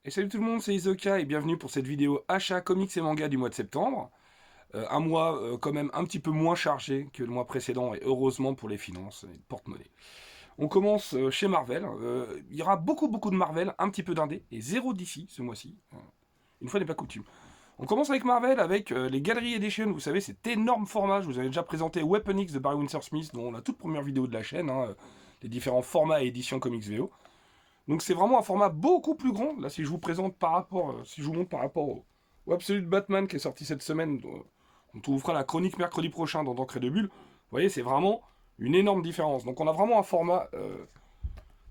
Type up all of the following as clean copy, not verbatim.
Et salut tout le monde, c'est Isoka et bienvenue pour cette vidéo achat comics et manga du mois de septembre. Un mois quand même un petit peu moins chargé que le mois précédent et heureusement pour les finances et le porte-monnaie. On commence chez Marvel. Il y aura beaucoup de Marvel, un petit peu d'indé et zéro d'ici ce mois-ci. Une fois n'est pas coutume. On commence avec Marvel avec les Galeries Edition, vous savez, cet énorme format. Je vous avais déjà présenté Weapon X de Barry Windsor Smith, dont la toute première vidéo de la chaîne, les différents formats et éditions comics VO. Donc c'est vraiment un format beaucoup plus grand. Là, si je vous présente par rapport, si je vous montre par rapport au Absolute Batman qui est sorti cette semaine, on vous fera la chronique mercredi prochain dans D'encre et de Bulle. Vous voyez, c'est vraiment une énorme différence. Donc on a vraiment un format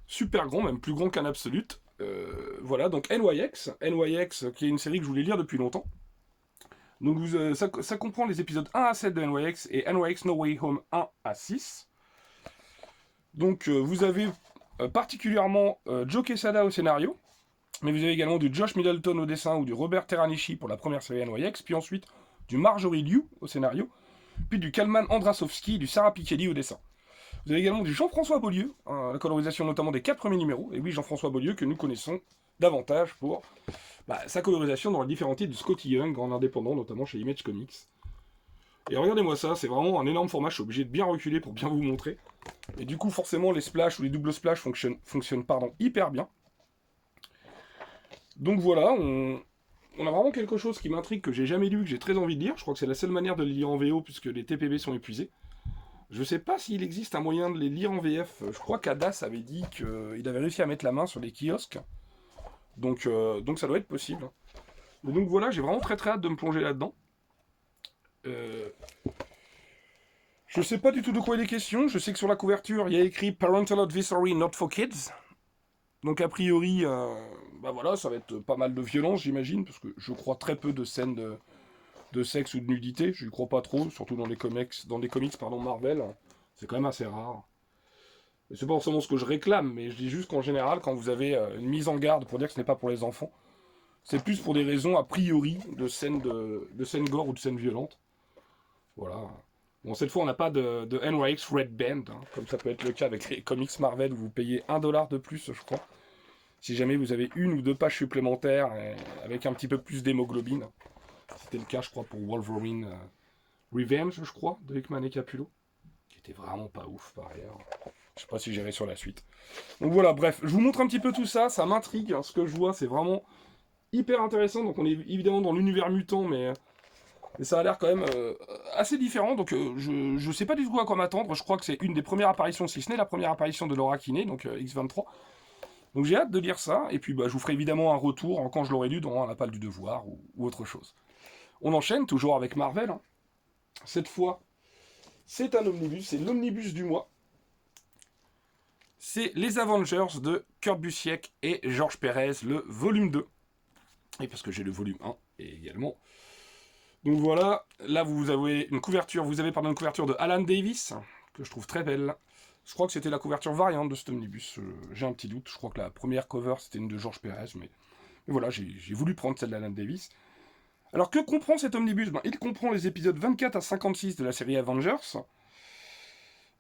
super grand, même plus grand qu'un Absolute. Voilà, donc NYX qui est une série que je voulais lire depuis longtemps. Donc ça comprend les épisodes 1 à 7 de NYX et NYX No Way Home 1 à 6. Donc vous avez particulièrement Joe Quesada au scénario, mais vous avez également du Josh Middleton au dessin ou du Robert Teranishi pour la première série NYX, puis ensuite du Marjorie Liu au scénario, puis du Kalman Andrasovski et du Sarah Pikeli au dessin. Vous avez également du Jean-François Beaulieu, la colorisation notamment des 4 premiers numéros, et oui, Jean-François Beaulieu que nous connaissons davantage pour sa colorisation dans les différents titres de Scotty Young en indépendant, notamment chez Image Comics. Et regardez-moi ça, c'est vraiment un énorme format, je suis obligé de bien reculer pour bien vous montrer. Et du coup, forcément, les splashs ou les doubles splashs fonctionnent hyper bien. Donc voilà, on a vraiment quelque chose qui m'intrigue, que j'ai jamais lu, que j'ai très envie de lire. Je crois que c'est la seule manière de le lire en VO, puisque les TPB sont épuisés. Je sais pas s'il existe un moyen de les lire en VF. Je crois qu'Adas avait dit qu'il avait réussi à mettre la main sur les kiosques. Donc ça doit être possible. Mais donc voilà, j'ai vraiment très hâte de me plonger là-dedans. Je sais pas du tout de quoi il est question. Je sais que sur la couverture, il y a écrit Parental Advisory Not for Kids. Donc a priori, voilà, ça va être pas mal de violence, j'imagine, parce que je crois très peu de scènes de sexe ou de nudité. Je ne crois pas trop, surtout dans les comics Marvel. C'est quand même assez rare. Et c'est pas forcément ce que je réclame, mais je dis juste qu'en général, quand vous avez une mise en garde pour dire que ce n'est pas pour les enfants, c'est plus pour des raisons a priori de scènes gore ou de scènes violentes. Voilà. Bon, cette fois, on n'a pas de NYX Red Band, comme ça peut être le cas avec les comics Marvel où vous payez $1 de plus, je crois. Si jamais vous avez une ou deux pages supplémentaires avec un petit peu plus d'hémoglobine. C'était le cas, je crois, pour Wolverine Revenge, je crois, de Hickman et Capullo. Qui était vraiment pas ouf, par ailleurs. Je sais pas si j'irai sur la suite. Donc voilà, bref, je vous montre un petit peu tout ça, ça m'intrigue. Ce que je vois, c'est vraiment hyper intéressant. Donc on est évidemment dans l'univers mutant, mais ça a l'air quand même assez différent. Donc je sais pas du tout à quoi m'attendre. Je crois que c'est une des premières apparitions, si ce n'est la première apparition de Laura Kinney, donc X23. Donc j'ai hâte de lire ça, et puis je vous ferai évidemment un retour quand je l'aurai lu dans l'appel du devoir ou autre chose. On enchaîne toujours avec Marvel. Cette fois, c'est un omnibus, c'est l'omnibus du mois. C'est Les Avengers de Kurt Busiek et Georges Pérez, le volume 2. Et parce que j'ai le volume 1 et également. Donc voilà, là vous avez une couverture, une couverture de Alan Davis, que je trouve très belle. Je crois que c'était la couverture variante de cet omnibus, j'ai un petit doute. Je crois que la première cover c'était une de Georges Pérez, mais voilà, j'ai voulu prendre celle d'Alan Davis. Alors que comprend cet omnibus? Il comprend les épisodes 24 à 56 de la série Avengers,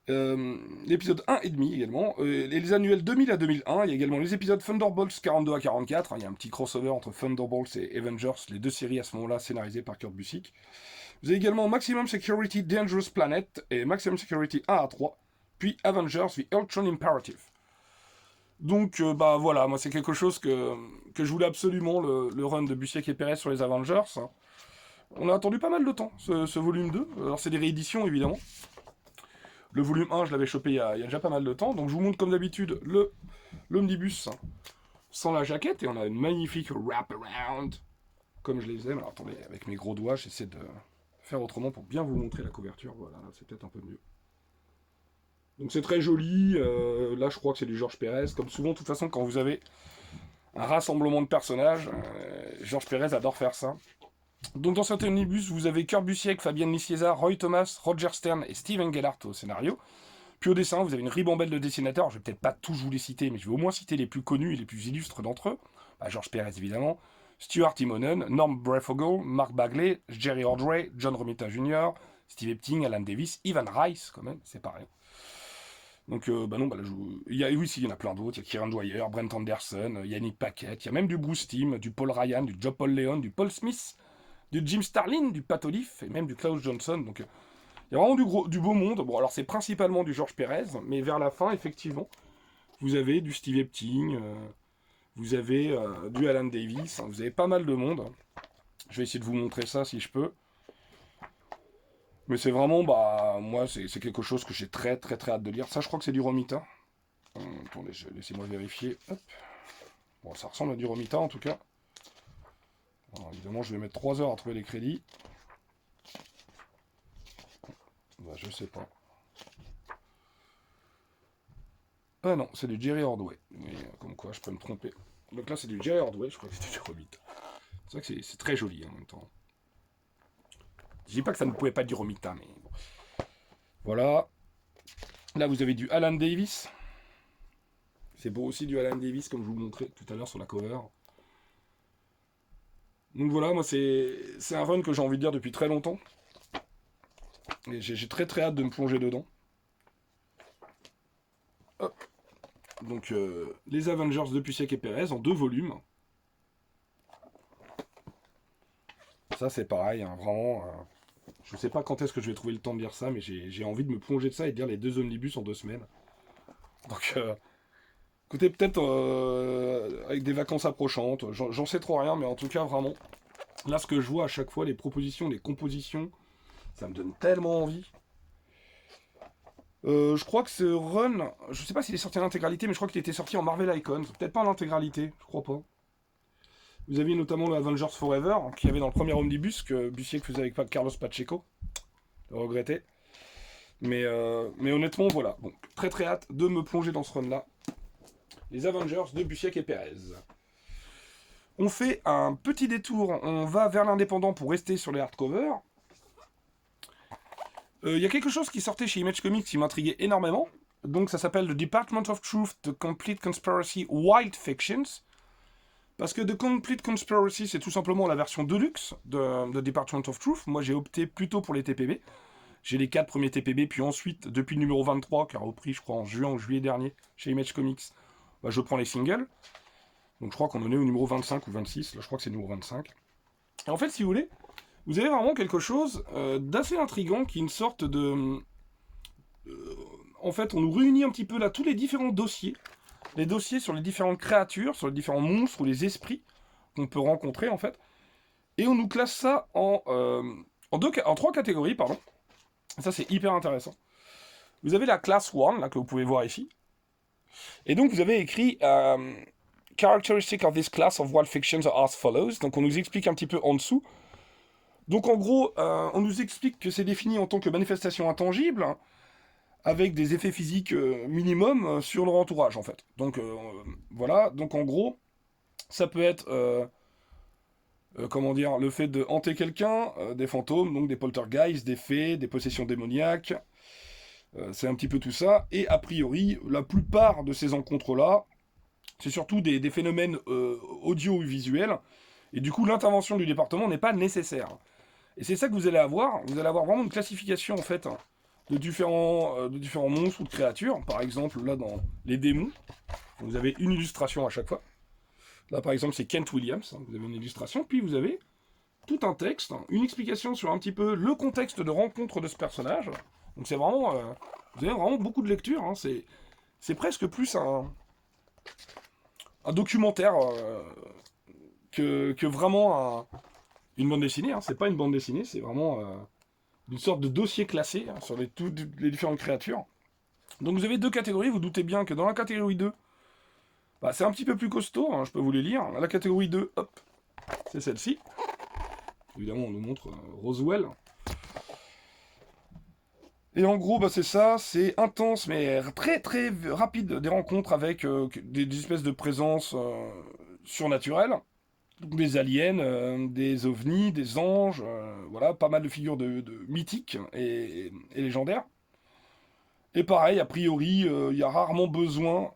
l'épisode 1 et demi également, et les annuels 2000 à 2001, il y a également les épisodes Thunderbolts 42 à 44, il y a un petit crossover entre Thunderbolts et Avengers, les deux séries à ce moment-là scénarisées par Kurt Busiek. Vous avez également Maximum Security Dangerous Planet et Maximum Security 1 à 3, puis Avengers The Ultron Imperative. Donc voilà, moi c'est quelque chose que je voulais absolument, le run de Busiek et Perez sur les Avengers. On a attendu pas mal de temps, ce volume 2. Alors c'est des rééditions évidemment. Le volume 1, je l'avais chopé il y a déjà pas mal de temps. Donc je vous montre comme d'habitude l'omnibus sans la jaquette. Et on a une magnifique wraparound, comme je les aime. Alors attendez, avec mes gros doigts, j'essaie de faire autrement pour bien vous montrer la couverture. Voilà, c'est peut-être un peu mieux. Donc c'est très joli. Là, je crois que c'est du Georges Pérez. Comme souvent, de toute façon, quand vous avez un rassemblement de personnages, Georges Pérez adore faire ça. Donc dans cet omnibus, vous avez Kurt Busiek, Fabienne Nicieza, Roy Thomas, Roger Stern et Steven Gellert au scénario. Puis au dessin, vous avez une ribambelle de dessinateurs. Je vais peut-être pas tous vous les citer, mais je vais au moins citer les plus connus et les plus illustres d'entre eux. Georges Pérez évidemment, Stuart Timonen, Norm Breyfogle, Mark Bagley, Jerry Ordway, John Romita Jr., Steve Epting, Alan Davis, Ivan Rice quand même, c'est pas rien. Donc, bah non, bah là, oui, si, il y en a plein d'autres. Il y a Kieran Dwyer, Brent Anderson, Yannick Paquette. Il y a même du Bruce Timm, du Paul Ryan, du Joe Paul Leon, du Paul Smith, du Jim Starlin, du Pat Olive et même du Klaus Johnson. Donc, il y a vraiment du beau monde. Bon, alors, c'est principalement du George Perez, mais vers la fin, effectivement, vous avez du Steve Epting, vous avez du Alan Davis, hein, vous avez pas mal de monde. Je vais essayer de vous montrer ça si je peux. Mais c'est vraiment, bah, moi, c'est quelque chose que j'ai très très très hâte de lire. Ça, je crois que c'est du Romita. Attendez, laissez-moi vérifier. Hop. Bon, ça ressemble à du Romita en tout cas. Alors, évidemment, je vais mettre 3 heures à trouver les crédits. Bah, je sais pas. Ah non, c'est du Jerry Ordway. Mais comme quoi, je peux me tromper. Donc là, c'est du Jerry Ordway, je crois que c'était du Romita. C'est vrai que c'est très joli en même temps. Je dis pas que ça ne pouvait pas être du Romita, mais bon. Voilà. Là, vous avez du Alan Davis. C'est beau aussi du Alan Davis, comme je vous montrais tout à l'heure sur la cover. Donc voilà, moi, c'est un run que j'ai envie de lire depuis très longtemps. Et j'ai très très hâte de me plonger dedans. Hop. Donc, les Avengers de Pusiek et Perez en 2 volumes. Ça, c'est pareil, hein, vraiment. Je sais pas quand est-ce que je vais trouver le temps de lire ça, mais j'ai envie de me plonger de ça et de lire les 2 omnibus en 2 semaines. Donc, écoutez, peut-être avec des vacances approchantes, j'en sais trop rien, mais en tout cas, vraiment, là, ce que je vois à chaque fois, les propositions, les compositions, ça me donne tellement envie. Je crois que ce run, je sais pas s'il est sorti en intégralité, mais je crois qu'il était sorti en Marvel Icons. Peut-être pas en intégralité, je crois pas. Vous aviez notamment le Avengers Forever, qui avait dans le premier omnibus que Busiek faisait avec Carlos Pacheco. Le regretté. Mais honnêtement, voilà. Donc, très très hâte de me plonger dans ce run-là. Les Avengers de Busiek et Perez. On fait un petit détour, on va vers l'indépendant pour rester sur les hardcovers. Il y a quelque chose qui sortait chez Image Comics qui m'intriguait énormément. Donc ça s'appelle The Department of Truth, The Complete Conspiracy Wild Fictions. Parce que The Complete Conspiracy, c'est tout simplement la version deluxe de Department of Truth. Moi, j'ai opté plutôt pour les TPB. J'ai les 4 premiers TPB, puis ensuite, depuis le numéro 23, qui a repris, je crois, en juin ou juillet dernier, chez Image Comics, bah, je prends les singles. Donc je crois qu'on en est au numéro 25 ou 26. Là, je crois que c'est le numéro 25. Et en fait, si vous voulez, vous avez vraiment quelque chose d'assez intriguant, qui est une sorte de... en fait, on nous réunit un petit peu là tous les différents dossiers. Les dossiers sur les différentes créatures, sur les différents monstres ou les esprits qu'on peut rencontrer, en fait. Et on nous classe ça en 3 catégories, pardon. Ça, c'est hyper intéressant. Vous avez la classe 1, là, que vous pouvez voir ici. Et donc, vous avez écrit Characteristics of this class of wild fictions are as follows. Donc, on nous explique un petit peu en dessous. Donc, en gros, on nous explique que c'est défini en tant que manifestation intangible, hein, avec des effets physiques minimum sur leur entourage, en fait. Donc, voilà. Donc, en gros, ça peut être... comment dire, le fait de hanter quelqu'un, des fantômes, donc des poltergeists, des fées, des possessions démoniaques, c'est un petit peu tout ça, et a priori, la plupart de ces encontres-là, c'est surtout des phénomènes audio-visuels, et du coup l'intervention du département n'est pas nécessaire. Et c'est ça que vous allez avoir vraiment une classification en fait, hein, de différents monstres ou de créatures, par exemple là dans les démons, vous avez une illustration à chaque fois. Là, par exemple, c'est Kent Williams. Hein, vous avez une illustration, puis vous avez tout un texte, hein, une explication sur un petit peu le contexte de rencontre de ce personnage. Donc c'est vraiment... vous avez vraiment beaucoup de lecture. Hein, c'est presque plus un documentaire que vraiment une bande dessinée. Hein. C'est pas une bande dessinée, c'est vraiment une sorte de dossier classé hein, sur les différentes créatures. Donc vous avez 2 catégories. Vous doutez bien que dans la catégorie 2, bah, c'est un petit peu plus costaud, hein, je peux vous les lire. La catégorie 2, hop, c'est celle-ci. Évidemment, on nous montre Roswell. Et en gros, bah, c'est ça, c'est intense, mais très très rapide, des rencontres avec des espèces de présences surnaturelles. Des aliens, des ovnis, des anges, voilà, pas mal de figures de mythiques et légendaires. Et pareil, a priori, il y a rarement besoin,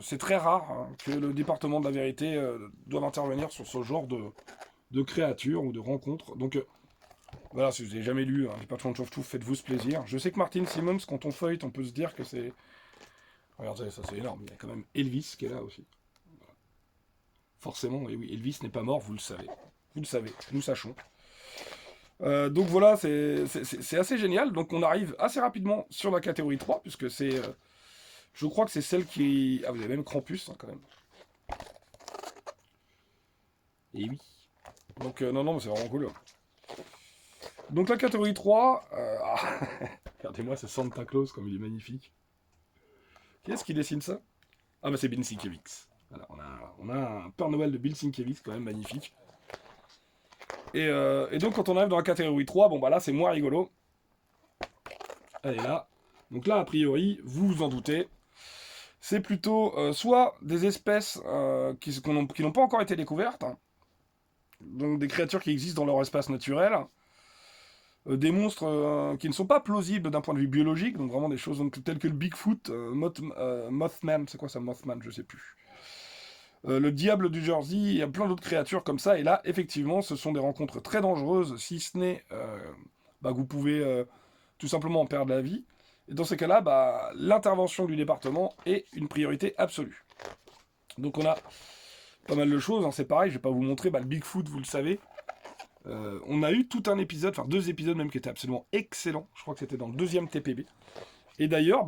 c'est très rare hein, que le département de la vérité doive intervenir sur ce genre de créatures ou de rencontres. Donc voilà, si vous n'avez jamais lu Department of Truth, faites-vous ce plaisir. Je sais que Martin Simmons, quand on feuillete, on peut se dire que c'est Regardez, ça c'est énorme. Il y a quand même Elvis qui est là aussi. Forcément, et oui, Elvis n'est pas mort, vous le savez. Vous le savez, nous sachons. Donc voilà, c'est assez génial. Donc on arrive assez rapidement sur la catégorie 3, puisque c'est... je crois que c'est celle qui... Ah, vous avez même Krampus, hein, quand même. Et oui. Donc non, non, mais c'est vraiment cool. Donc la catégorie 3... regardez-moi ce Santa Claus, comme il est magnifique. Qui est-ce qui dessine ça? Ah bah c'est Bill Sienkiewicz. Voilà, on a un Père Noël de Bill Sienkiewicz, quand même magnifique. Et donc quand on arrive dans la catégorie 3, bon bah là c'est moins rigolo. Elle est là. Donc là, a priori, vous vous en doutez, c'est plutôt soit des espèces qui n'ont pas encore été découvertes, hein, donc des créatures qui existent dans leur espace naturel, des monstres qui ne sont pas plausibles d'un point de vue biologique, donc vraiment des choses telles que le Bigfoot, Mothman, c'est quoi ça, Mothman, je sais plus. Le diable du Jersey, il y a plein d'autres créatures comme ça, et là, effectivement, ce sont des rencontres très dangereuses, si ce n'est que vous pouvez tout simplement en perdre la vie. Et dans ces cas-là, l'intervention du département est une priorité absolue. Donc on a pas mal de choses, hein, c'est pareil, je vais pas vous montrer, le Bigfoot, vous le savez. On a eu tout un épisode, enfin 2 épisodes même qui étaient absolument excellents, je crois que c'était dans le 2e TPB. Et d'ailleurs,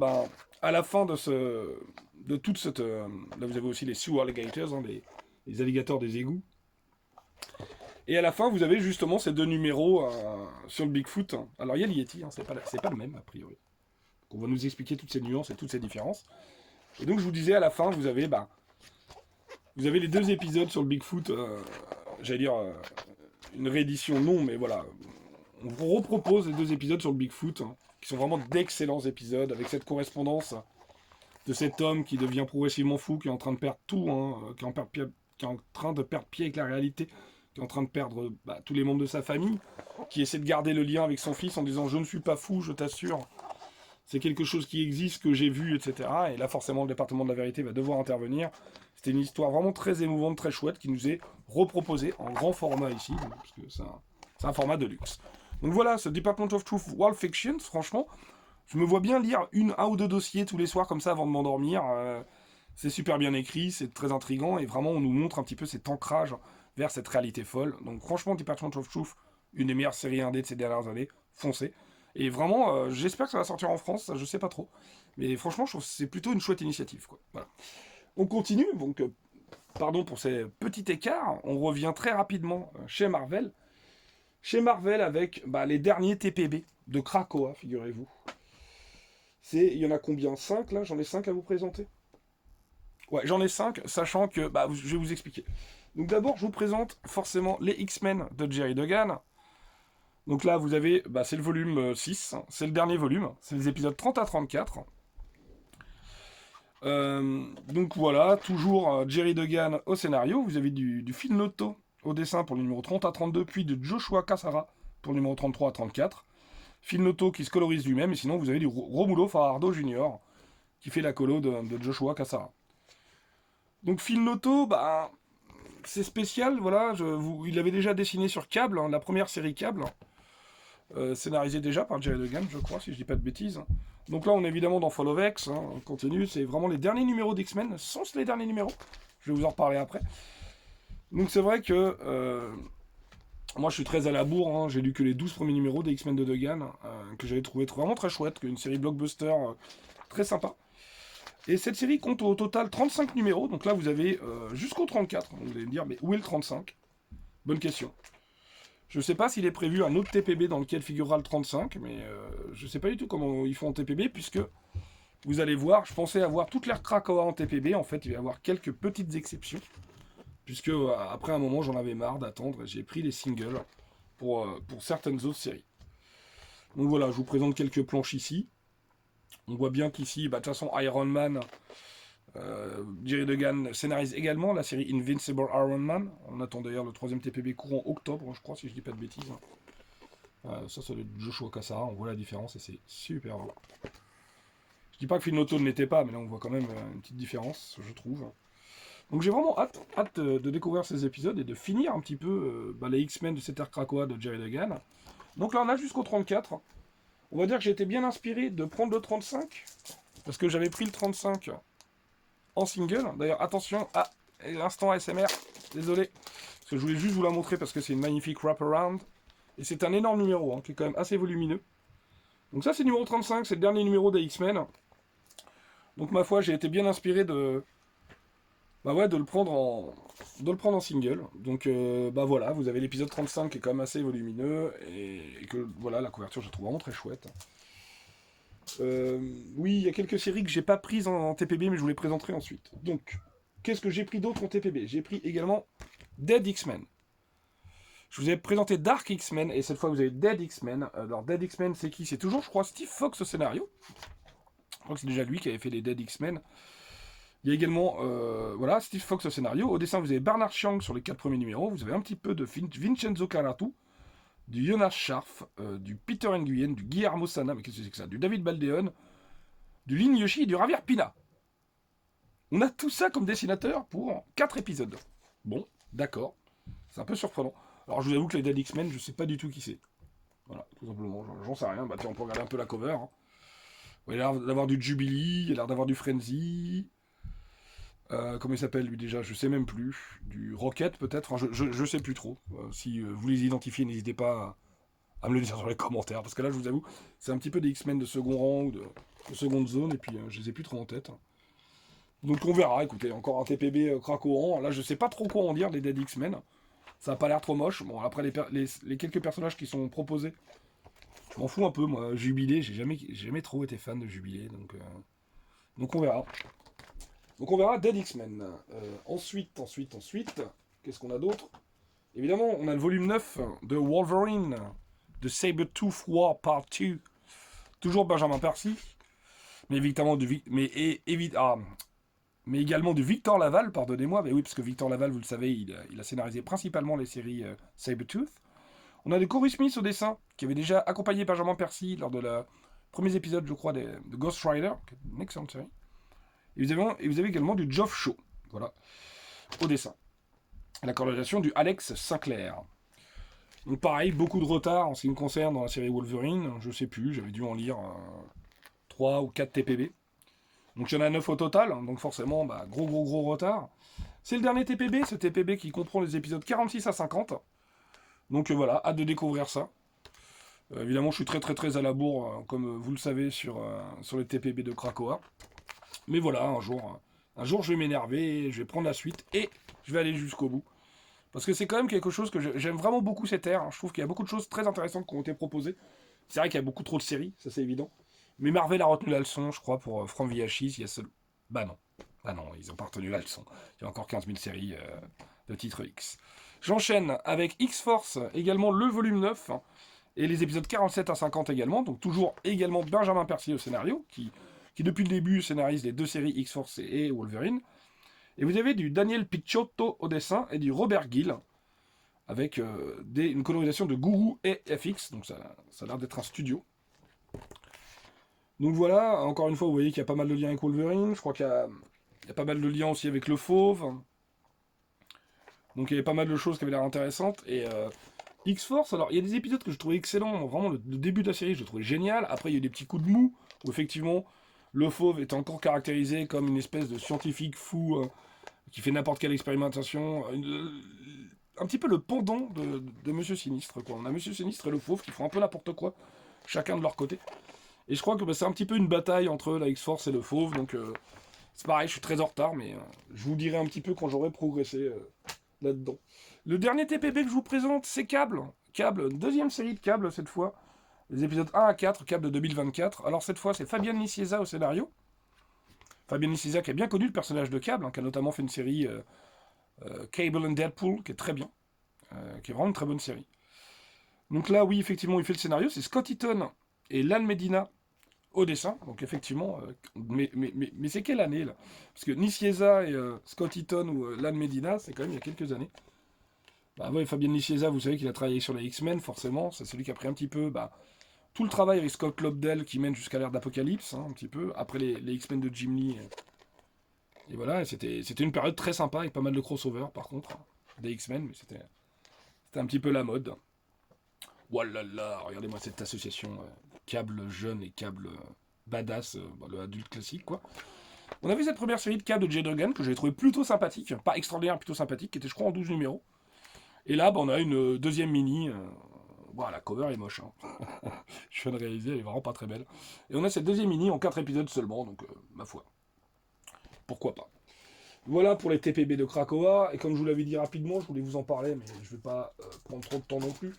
à la fin de toute cette... là vous avez aussi les sewer alligators, hein, les alligators des égouts. Et à la fin, vous avez justement ces 2 numéros sur le Bigfoot. Alors il y a le Yeti, hein, c'est pas le même a priori. Donc, on va nous expliquer toutes ces nuances et toutes ces différences. Et donc je vous disais, à la fin, vous avez les 2 épisodes sur le Bigfoot, j'allais dire une réédition, non, mais voilà. On vous repropose les 2 épisodes sur le Bigfoot, hein, qui sont vraiment d'excellents épisodes, avec cette correspondance de cet homme qui devient progressivement fou, qui est en train de perdre tout, hein, qui est en train de perdre pied avec la réalité, qui est en train de perdre tous les membres de sa famille, qui essaie de garder le lien avec son fils en disant « je ne suis pas fou, je t'assure ». C'est quelque chose qui existe, que j'ai vu, etc. Et là, forcément, le département de la vérité va devoir intervenir. C'était une histoire vraiment très émouvante, très chouette, qui nous est reproposée en grand format ici, parce que c'est un format de luxe. Donc voilà, ce Department of Truth World Fiction, franchement, je me vois bien lire un ou 2 dossiers tous les soirs comme ça avant de m'endormir. C'est super bien écrit, c'est très intriguant, et vraiment, on nous montre un petit peu cet ancrage vers cette réalité folle. Donc franchement, Department of Truth, une des meilleures séries indé de ces dernières années, foncez. Et vraiment, j'espère que ça va sortir en France, ça, je sais pas trop. Mais franchement, je trouve que c'est plutôt une chouette initiative, quoi. Voilà. On continue, donc, pardon pour ces petits écarts, on revient très rapidement chez Marvel. Chez Marvel avec les derniers TPB de Krakoa, figurez-vous. Il y en a combien? 5 là? J'en ai 5 à vous présenter. Ouais, j'en ai 5, sachant que, je vais vous expliquer. Donc d'abord, je vous présente forcément les X-Men de Gerry Duggan. Donc là, vous avez, c'est le volume 6, c'est le dernier volume, c'est les épisodes 30 à 34. Donc voilà, toujours Gerry Duggan au scénario, vous avez du Phil Noto au dessin pour le numéro 30 à 32, puis de Joshua Cassara pour le numéro 33 à 34. Phil Noto qui se colorise lui-même, et sinon vous avez du Romulo Fajardo Jr. qui fait la colo de Joshua Cassara. Donc Phil Noto, c'est spécial, voilà, il avait déjà dessiné sur Cable, hein, la première série Cable, scénarisée déjà par Gerry Duggan, je crois, si je dis pas de bêtises. Donc là, on est évidemment dans Fall of X, hein, on continue, c'est vraiment les derniers numéros d'X-Men, sont les derniers numéros, je vais vous en reparler après. Donc c'est vrai que moi je suis très à la bourre, hein, j'ai lu que les 12 premiers numéros des X-Men de Duggan, que j'avais trouvé vraiment très chouette, une série blockbuster très sympa. Et cette série compte au total 35 numéros, donc là vous avez jusqu'au 34, donc vous allez me dire, mais où est le 35? Bonne question. Je ne sais pas s'il est prévu un autre TPB dans lequel figurera le 35, mais je ne sais pas du tout comment ils font en TPB, puisque vous allez voir, je pensais avoir toute l'air Krakoa en TPB, en fait il va y avoir quelques petites exceptions, puisque après un moment j'en avais marre d'attendre et j'ai pris les singles pour certaines autres séries. Donc voilà, je vous présente quelques planches ici. On voit bien qu'ici, de toute façon Iron Man, Gerry Duggan scénarise également la série Invincible Iron Man. On attend d'ailleurs le 3e TPB courant octobre, je crois, si je dis pas de bêtises. Ça c'est le Joshua Cassara, on voit la différence et c'est super beau. Je dis pas que Phil Noto ne l'était pas, mais là on voit quand même une petite différence, je trouve. Donc j'ai vraiment hâte de découvrir ces épisodes et de finir un petit peu les X-Men de cette ère Krakoa de Gerry Duggan. Donc là on a jusqu'au 34. On va dire que j'ai été bien inspiré de prendre le 35 Parce que j'avais pris le 35 en single. D'ailleurs, attention, l'instant ASMR, désolé. Parce que je voulais juste vous la montrer parce que c'est une magnifique wraparound. Et c'est un énorme numéro, qui est quand même assez volumineux. Donc ça, c'est le numéro 35, c'est le dernier numéro des X-Men. Donc ma foi, j'ai été bien inspiré de... de le prendre en single. Donc voilà, vous avez l'épisode 35 qui est quand même assez volumineux. Et que voilà, la couverture, je la trouve vraiment très chouette. Oui, il y a quelques séries que j'ai pas prises en TPB, mais je vous les présenterai ensuite. Donc, qu'est-ce que j'ai pris d'autre en TPB? J'ai pris également Dead X-Men. Je vous ai présenté Dark X-Men, et cette fois vous avez Dead X-Men. Alors, Dead X-Men, c'est qui? C'est toujours, je crois, Steve Fox au scénario. Je crois que c'est déjà lui qui avait fait les Dead X-Men. Il y a également, Steve Fox au scénario. Au dessin, vous avez Bernard Chiang sur les 4 premiers numéros. Vous avez un petit peu de Vincenzo Caratu, du Jonas Scharf, du Peter Nguyen, du Guillermo Sana, mais qu'est-ce que c'est que ça? Du David Baldeón, du Lin Yoshi et du Javier Pina. On a tout ça comme dessinateur pour 4 épisodes. Bon, d'accord. C'est un peu surprenant. Alors je vous avoue que les Dead X-Men, je sais pas du tout qui c'est. Voilà, tout simplement, j'en sais rien. Bah tiens, on peut regarder un peu la cover. Il a l'air d'avoir du Jubilee, il a l'air d'avoir du Frenzy. Comment il s'appelle lui déjà? Je sais même plus. Du Rocket peut-être, enfin, je sais plus trop. Si vous les identifiez, n'hésitez pas à me le dire dans les commentaires. Parce que là, je vous avoue, c'est un petit peu des X-Men de second rang ou de seconde zone. Et puis je les ai plus trop en tête. Donc on verra, écoutez, encore un TPB craquant. Là, je sais pas trop quoi en dire des Dead X-Men. Ça a pas l'air trop moche. Bon, après, les quelques personnages qui sont proposés, je m'en fous un peu, moi. Jubilé, j'ai jamais trop été fan de Jubilé. Donc on verra. Donc on verra Dead X-Men. Ensuite, qu'est-ce qu'on a d'autre? Évidemment, on a le volume 9 de Wolverine, de Sabretooth War Part 2. Toujours Benjamin Percy. Mais évidemment, mais également de Victor Laval, pardonnez-moi, mais oui, parce que Victor Laval, vous le savez, il a scénarisé principalement les séries Sabretooth. On a de Corey Smith au dessin, qui avait déjà accompagné Benjamin Percy lors de la premier épisode, je crois, de Ghost Rider, qui est une excellente série. Et vous avez également du Geoff Shaw, voilà, au dessin. La colorisation du Alex Sinclair. Donc pareil, beaucoup de retard en ce qui me concerne dans la série Wolverine, je sais plus, j'avais dû en lire 3 ou 4 TPB. Donc il y en a 9 au total, donc forcément, gros retard. C'est le dernier TPB, ce TPB qui comprend les épisodes 46 à 50. Donc voilà, hâte de découvrir ça. Évidemment, je suis très à la bourre, comme vous le savez, sur les TPB de Krakoa. Mais voilà, un jour, je vais m'énerver, je vais prendre la suite et je vais aller jusqu'au bout. Parce que c'est quand même quelque chose que j'aime vraiment beaucoup cette ère. Je trouve qu'il y a beaucoup de choses très intéressantes qui ont été proposées. C'est vrai qu'il y a beaucoup trop de séries, ça c'est évident. Mais Marvel a retenu la leçon, je crois, pour Frank VHS. Il y a seul... Bah non, ils n'ont pas retenu la leçon. Il y a encore 15 000 séries de titres X. J'enchaîne avec X-Force, également le volume 9, et les épisodes 47 à 50 également. Donc toujours également Benjamin Percy au scénario, qui depuis le début scénarise les 2 séries X-Force et Wolverine. Et vous avez du Daniel Picciotto au dessin et du Robert Gill, avec une colorisation de Guru et FX. Donc ça a l'air d'être un studio. Donc voilà, encore une fois, vous voyez qu'il y a pas mal de liens avec Wolverine. Je crois qu'il y a pas mal de liens aussi avec le Fauve. Donc il y avait pas mal de choses qui avaient l'air intéressantes. Et X-Force, alors il y a des épisodes que je trouvais excellents. Vraiment, le début de la série, je le trouvais génial. Après, il y a eu des petits coups de mou, où effectivement, le Fauve est encore caractérisé comme une espèce de scientifique fou qui fait n'importe quelle expérimentation. Un petit peu le pendant de Monsieur Sinistre, quoi. On a Monsieur Sinistre et le Fauve qui font un peu n'importe quoi, chacun de leur côté. Et je crois que c'est un petit peu une bataille entre la X-Force et le Fauve, donc c'est pareil, je suis très en retard, mais je vous dirai un petit peu quand j'aurai progressé là-dedans. Le dernier TPB que je vous présente, c'est Cable. Cable, deuxième série de Cable cette fois. Les épisodes 1 à 4, Cable de 2024. Alors cette fois, c'est Fabienne Nicieza au scénario. Fabienne Nicieza qui a bien connu le personnage de Cable, qui a notamment fait une série Cable and Deadpool, qui est très bien, qui est vraiment une très bonne série. Donc là, oui, effectivement, il fait le scénario, c'est Scott Eaton et Lan Medina au dessin, donc effectivement, mais c'est quelle année là? Parce que Nicieza et Scott Eaton ou Lan Medina, c'est quand même il y a quelques années. Bah ouais, Fabien Nicieza, vous savez qu'il a travaillé sur les X-Men, forcément, c'est celui qui a pris un petit peu tout le travail avec Scott Lobdell qui mène jusqu'à l'ère d'Apocalypse, un petit peu, après les X-Men de Jim Lee. Et voilà, et c'était une période très sympa, avec pas mal de crossover par contre, des X-Men, mais c'était un petit peu la mode. Walala, regardez-moi cette association Cable jeune et Cable badass, le adulte classique, quoi. On a vu cette première série de cas de Jay Duggan que j'avais trouvé plutôt sympathique, pas extraordinaire, plutôt sympathique, qui était, je crois, en 12 numéros. Et là, on a une deuxième mini. La cover est moche. Hein. Je viens de réaliser, elle est vraiment pas très belle. Et on a cette deuxième mini en 4 épisodes seulement, donc ma foi. Pourquoi pas. Voilà pour les TPB de Krakoa. Et comme je vous l'avais dit rapidement, je voulais vous en parler, mais je vais pas prendre trop de temps non plus.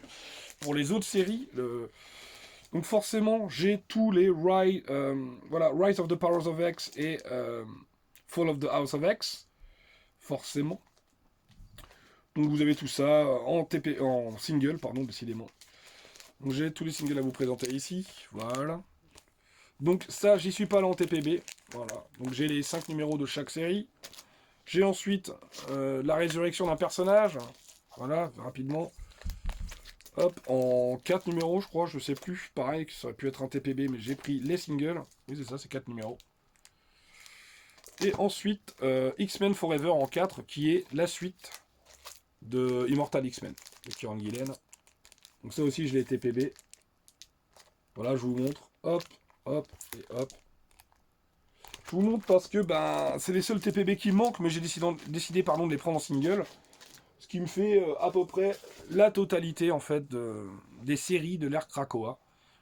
Pour les autres séries, donc forcément, j'ai tous les Rise of the Powers of X et Fall of the House of X. Forcément. Donc vous avez tout ça en single, décidément. Donc j'ai tous les singles à vous présenter ici. Voilà. Donc ça, j'y suis pas là en TPB. Voilà. Donc j'ai les 5 numéros de chaque série. J'ai ensuite la résurrection d'un personnage. Voilà, rapidement. Hop, en 4 numéros, je crois, je sais plus. Pareil, ça aurait pu être un TPB, mais j'ai pris les singles. Oui, c'est ça, c'est 4 numéros. Et ensuite, X-Men Forever en 4, qui est la suite de Immortal X-Men, de Kieran Gillen. Donc ça aussi, je l'ai TPB. Voilà, je vous montre. Hop, hop, et hop. Je vous montre parce que c'est les seuls TPB qui me manquent, mais j'ai décidé de les prendre en single. Ce qui me fait à peu près la totalité en fait des séries de l'ère Krakoa.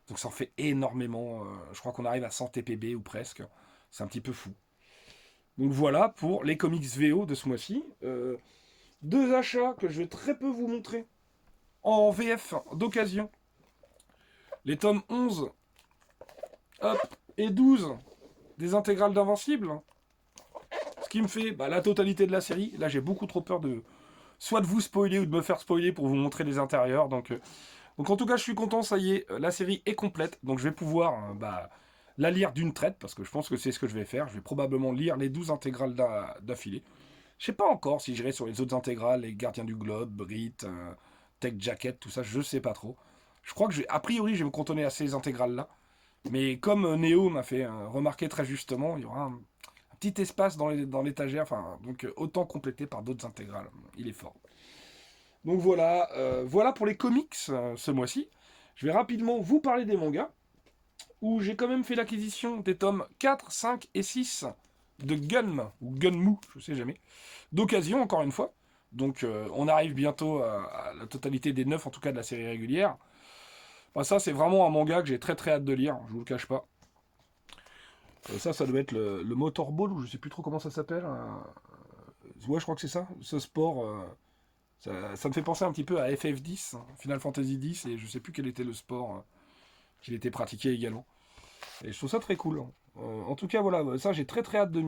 Donc ça en fait énormément. Je crois qu'on arrive à 100 TPB ou presque. C'est un petit peu fou. Donc voilà pour les comics VO de ce mois-ci. Deux achats que je vais très peu vous montrer en VF d'occasion. Les tomes 11 et 12 des intégrales d'Invincible. Ce qui me fait la totalité de la série. Là j'ai beaucoup trop peur de soit de vous spoiler ou de me faire spoiler pour vous montrer les intérieurs. Donc en tout cas, je suis content, ça y est, la série est complète. Donc je vais pouvoir la lire d'une traite, parce que je pense que c'est ce que je vais faire. Je vais probablement lire les 12 intégrales d'affilée. Je sais pas encore si j'irai sur les autres intégrales, les Gardiens du Globe, Brit, Tech Jacket, tout ça, je sais pas trop. Je crois que a priori, je vais me cantonner à ces intégrales-là. Mais comme Neo m'a fait remarquer très justement, il y aura un petit espace dans l'étagère, donc autant complété par d'autres intégrales. Il est fort. Donc voilà pour les comics ce mois-ci. Je vais rapidement vous parler des mangas, où j'ai quand même fait l'acquisition des tomes 4, 5 et 6 de Gunm, ou Gunmu, je sais jamais, d'occasion encore une fois. Donc on arrive bientôt à la totalité des 9, en tout cas de la série régulière. Ça c'est vraiment un manga que j'ai très très hâte de lire, je vous le cache pas. Ça doit être le Motorball, ou je sais plus trop comment ça s'appelle. Ouais, je crois que c'est ça, ce sport. Ça me fait penser un petit peu à FF10, Final Fantasy X, et je sais plus quel était le sport qu'il était pratiqué également. Et je trouve ça très cool. En tout cas, voilà, ça j'ai très très hâte de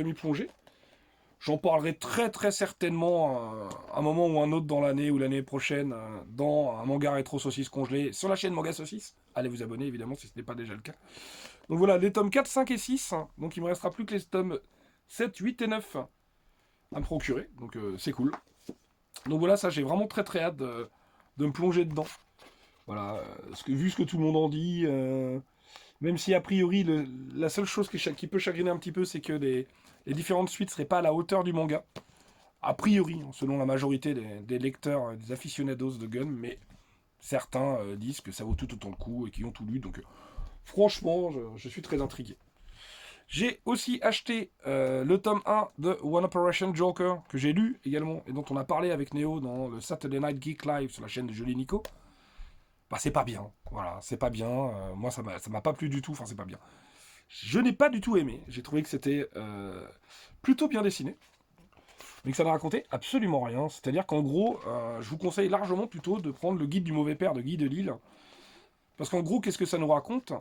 m'y plonger. J'en parlerai très très certainement un moment ou un autre dans l'année ou l'année prochaine dans un manga rétro saucisse congelé sur la chaîne Manga Saucisse. Allez vous abonner évidemment si ce n'est pas déjà le cas. Donc voilà, les tomes 4, 5 et 6. Donc il me restera plus que les tomes 7, 8 et 9 à me procurer. Donc c'est cool. Donc voilà, ça j'ai vraiment très très hâte de me plonger dedans. Voilà, vu ce que tout le monde en dit, même si a priori la seule chose qui peut chagriner un petit peu, c'est que les différentes suites seraient pas à la hauteur du manga. A priori, selon la majorité des lecteurs, des aficionados de Gun, mais certains disent que ça vaut tout autant le coup et qui ont tout lu. Donc franchement, je suis très intrigué. J'ai aussi acheté le tome 1 de One Operation Joker, que j'ai lu également, et dont on a parlé avec Néo dans le Saturday Night Geek Live sur la chaîne de Joli Nico. C'est pas bien, voilà, c'est pas bien. Moi, ça m'a pas plu du tout, c'est pas bien. Je n'ai pas du tout aimé, j'ai trouvé que c'était plutôt bien dessiné, mais que ça ne racontait absolument rien. C'est-à-dire qu'en gros, je vous conseille largement plutôt de prendre le guide du mauvais père de Guy Delisle, parce qu'en gros, qu'est-ce que ça nous raconte ?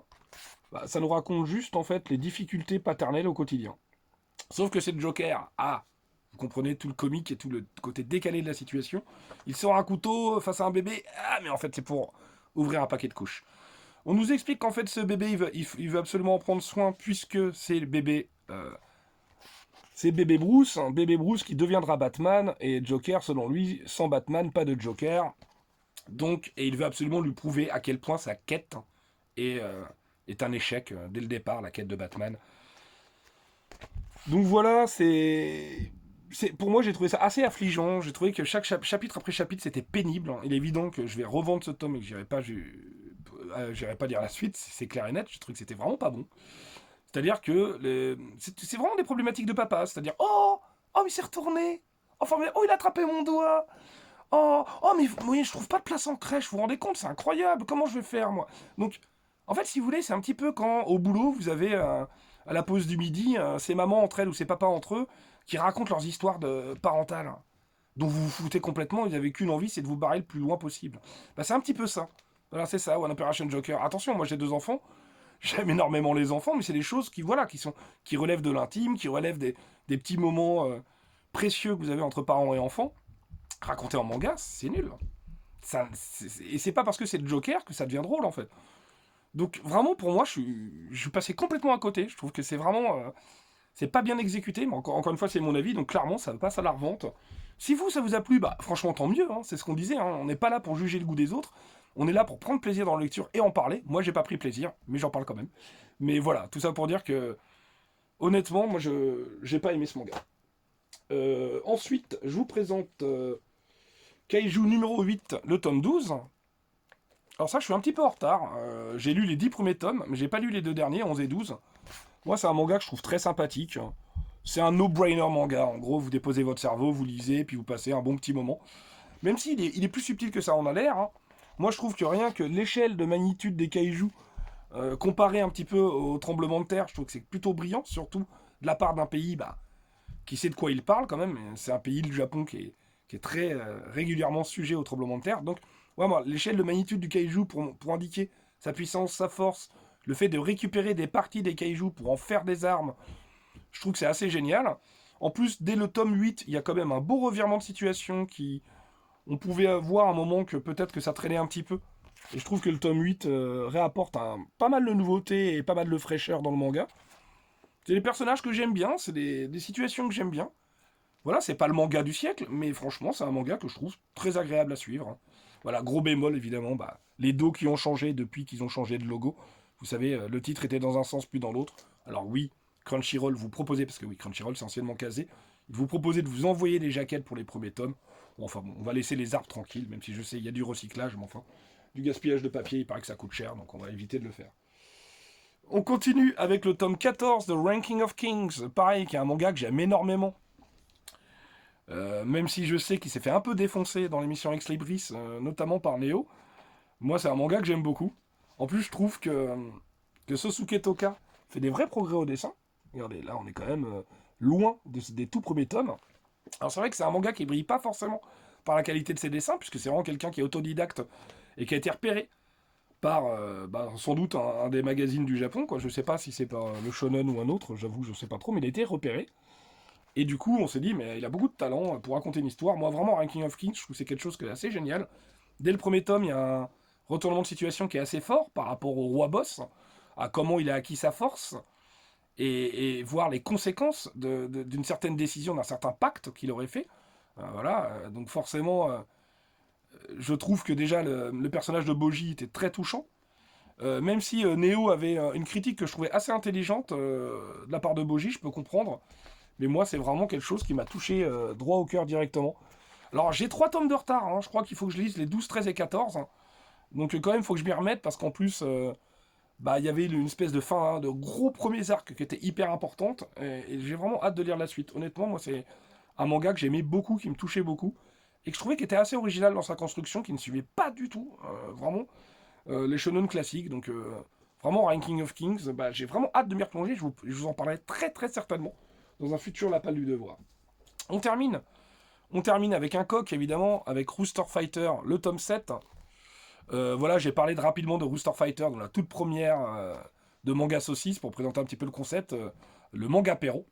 Ça nous raconte juste en fait les difficultés paternelles au quotidien. Sauf que c'est le Joker. Vous comprenez tout le comique et tout le côté décalé de la situation. Il sort un couteau face à un bébé. Mais en fait c'est pour ouvrir un paquet de couches. On nous explique qu'en fait ce bébé il veut absolument en prendre soin puisque c'est le bébé. C'est bébé Bruce qui deviendra Batman, et Joker selon lui, sans Batman pas de Joker. Donc, et il veut absolument lui prouver à quel point sa quête est un échec dès le départ, la quête de Batman. Donc voilà, pour moi, j'ai trouvé ça assez affligeant. J'ai trouvé que chaque chapitre après chapitre, c'était pénible. Il est évident que je vais revendre ce tome et que j'irai pas j'irai pas dire la suite, c'est clair et net, je trouve que c'était vraiment pas bon. C'est-à-dire que c'est vraiment des problématiques de papa, c'est-à-dire oh mais c'est retourné, enfin mais oh il a attrapé mon doigt, oh mais oui je trouve pas de place en crèche, vous vous rendez compte, c'est incroyable, comment je vais faire moi? Donc en fait si vous voulez c'est un petit peu quand au boulot vous avez à la pause du midi ces mamans entre elles ou ces papas entre eux qui racontent leurs histoires de parentales dont vous vous foutez complètement, ils n'avaient qu'une envie, c'est de vous barrer le plus loin possible. Bah, c'est un petit peu ça. Voilà, c'est ça, One Operation Joker. Attention, moi j'ai 2 enfants, j'aime énormément les enfants, mais c'est des choses qui, voilà, qui relèvent de l'intime, qui relèvent des petits moments précieux que vous avez entre parents et enfants. Raconter en manga, c'est nul. Et c'est pas parce que c'est le Joker que ça devient drôle en fait. Donc vraiment pour moi, je suis passé complètement à côté. Je trouve que c'est vraiment, c'est pas bien exécuté, mais encore une fois c'est mon avis, donc clairement ça passe à la revente. Si vous ça vous a plu, bah franchement tant mieux, hein, c'est ce qu'on disait, hein, on n'est pas là pour juger le goût des autres, on est là pour prendre plaisir dans la lecture et en parler. Moi j'ai pas pris plaisir, mais j'en parle quand même. Mais voilà, tout ça pour dire que honnêtement, moi je j'ai pas aimé ce manga. Ensuite, je vous présente Kaiju numéro 8, le tome 12. Alors ça je suis un petit peu en retard, j'ai lu les 10 premiers tomes, mais j'ai pas lu les 2 derniers, 11 et 12. Moi, c'est un manga que je trouve très sympathique. C'est un no-brainer manga. En gros, vous déposez votre cerveau, vous lisez, puis vous passez un bon petit moment. Même s'il il est plus subtil que ça en a l'air. Hein. Moi, je trouve que rien que l'échelle de magnitude des kaijus, comparé un petit peu au tremblement de terre, je trouve que c'est plutôt brillant, surtout de la part d'un pays qui sait de quoi il parle quand même. C'est un pays, le Japon, qui est très régulièrement sujet au tremblement de terre. Donc, vraiment, l'échelle de magnitude du kaiju pour indiquer sa puissance, sa force, le fait de récupérer des parties des kaijus pour en faire des armes, je trouve que c'est assez génial. En plus, dès le tome 8, il y a quand même un beau revirement de situation qui... On pouvait voir un moment que peut-être que ça traînait un petit peu. Et je trouve que le tome 8 réapporte pas mal de nouveautés et pas mal de fraîcheur dans le manga. C'est des personnages que j'aime bien, c'est des situations que j'aime bien. Voilà, c'est pas le manga du siècle, mais franchement, c'est un manga que je trouve très agréable à suivre. Hein. Voilà, gros bémol évidemment, bah, les dos qui ont changé depuis qu'ils ont changé de logo. Vous savez, le titre était dans un sens plus dans l'autre. Alors oui, Crunchyroll vous proposait, parce que oui, Crunchyroll c'est anciennement casé, il vous proposait de vous envoyer des jaquettes pour les premiers tomes. Bon, enfin bon, on va laisser les arbres tranquilles, même si je sais, il y a du recyclage, mais enfin, du gaspillage de papier, il paraît que ça coûte cher, donc on va éviter de le faire. On continue avec le tome 14 de Ranking of Kings, pareil, qui est un manga que j'aime énormément. Même si je sais qu'il s'est fait un peu défoncer dans l'émission Ex Libris, notamment par Néo, moi c'est un manga que j'aime beaucoup. En plus, je trouve que Sosuke Toka fait des vrais progrès au dessin. Regardez, là on est quand même loin des tout premiers tomes. Alors c'est vrai que c'est un manga qui brille pas forcément par la qualité de ses dessins, puisque c'est vraiment quelqu'un qui est autodidacte et qui a été repéré par sans doute un des magazines du Japon. Quoi. Je sais pas si c'est par le Shonen ou un autre, j'avoue, je sais pas trop, mais il a été repéré. Et du coup, on s'est dit, mais il a beaucoup de talent pour raconter une histoire. Moi, vraiment, Ranking of Kings, je trouve que c'est quelque chose qui est assez génial. Dès le premier tome, il y a un retournement de situation qui est assez fort par rapport au roi boss, à comment il a acquis sa force, et voir les conséquences d'une certaine décision, d'un certain pacte qu'il aurait fait. Voilà, donc forcément, je trouve que déjà le personnage de Boji était très touchant. Même si Neo avait une critique que je trouvais assez intelligente de la part de Boji, je peux comprendre. Mais moi, c'est vraiment quelque chose qui m'a touché droit au cœur directement. Alors, j'ai 3 tomes de retard. Hein. Je crois qu'il faut que je lise les 12, 13 et 14. Hein. Donc, quand même, il faut que je m'y remette parce qu'en plus, il y avait une espèce de fin, hein, de gros premiers arcs qui était hyper importante. Et j'ai vraiment hâte de lire la suite. Honnêtement, moi, c'est un manga que j'aimais beaucoup, qui me touchait beaucoup. Et que je trouvais qu'il était assez original dans sa construction, qui ne suivait pas du tout, vraiment, les shonen classiques. Donc, vraiment, Ranking of Kings, j'ai vraiment hâte de m'y replonger. Je vous en parlerai très, très certainement dans un futur Lapin du Devoir. On termine avec un coq, évidemment, avec Rooster Fighter, le tome 7. Voilà, j'ai parlé rapidement de Rooster Fighter dans la toute première de Manga Saucisse pour présenter un petit peu le concept, le manga Perro.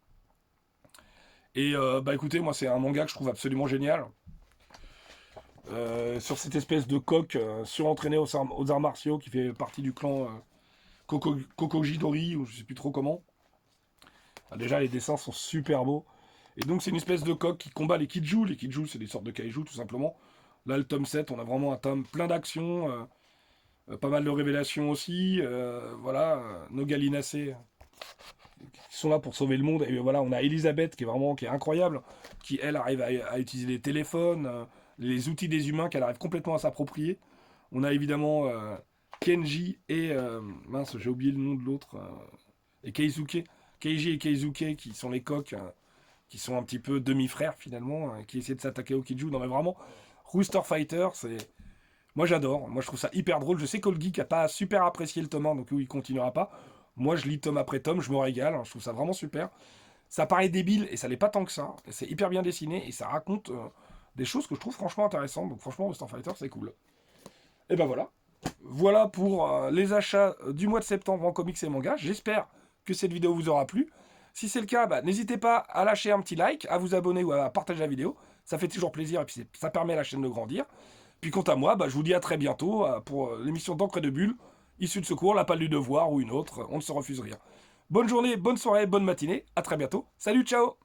Et écoutez, moi c'est un manga que je trouve absolument génial. Sur cette espèce de coq surentraîné aux arts martiaux qui fait partie du clan Kokojidori, ou je sais plus trop comment. Déjà, les dessins sont super beaux. Et donc, c'est une espèce de coq qui combat les Kiju. Les Kiju, c'est des sortes de kaiju, tout simplement. Là, le tome 7, on a vraiment un tome plein d'action. Pas mal de révélations aussi. Voilà, nos gallinacés qui sont là pour sauver le monde. Et voilà, on a Elisabeth qui est incroyable. Qui, elle, arrive à utiliser les téléphones, les outils des humains qu'elle arrive complètement à s'approprier. On a évidemment Kenji et mince, j'ai oublié le nom de l'autre. Et Keisuke. Keiji et Keisuke qui sont les coqs, qui sont un petit peu demi-frères finalement, qui essaient de s'attaquer au Kiju. Non mais vraiment, Rooster Fighter, c'est. Moi j'adore, moi je trouve ça hyper drôle. Je sais qu'Olgeek a pas super apprécié le tome 1, donc il continuera pas. Moi je lis tome après tome, je me régale, hein, je trouve ça vraiment super. Ça paraît débile et ça l'est pas tant que ça. C'est hyper bien dessiné et ça raconte des choses que je trouve franchement intéressantes. Donc franchement, Rooster Fighter c'est cool. Et ben voilà. Voilà pour les achats du mois de septembre en comics et manga. J'espère que cette vidéo vous aura plu. Si c'est le cas, bah, n'hésitez pas à lâcher un petit like, à vous abonner ou à partager la vidéo. Ça fait toujours plaisir et puis ça permet à la chaîne de grandir. Puis quant à moi, bah, je vous dis à très bientôt pour l'émission d'encre et de bulle, issue de secours, la palle du devoir ou une autre, on ne se refuse rien. Bonne journée, bonne soirée, bonne matinée, à très bientôt. Salut, ciao!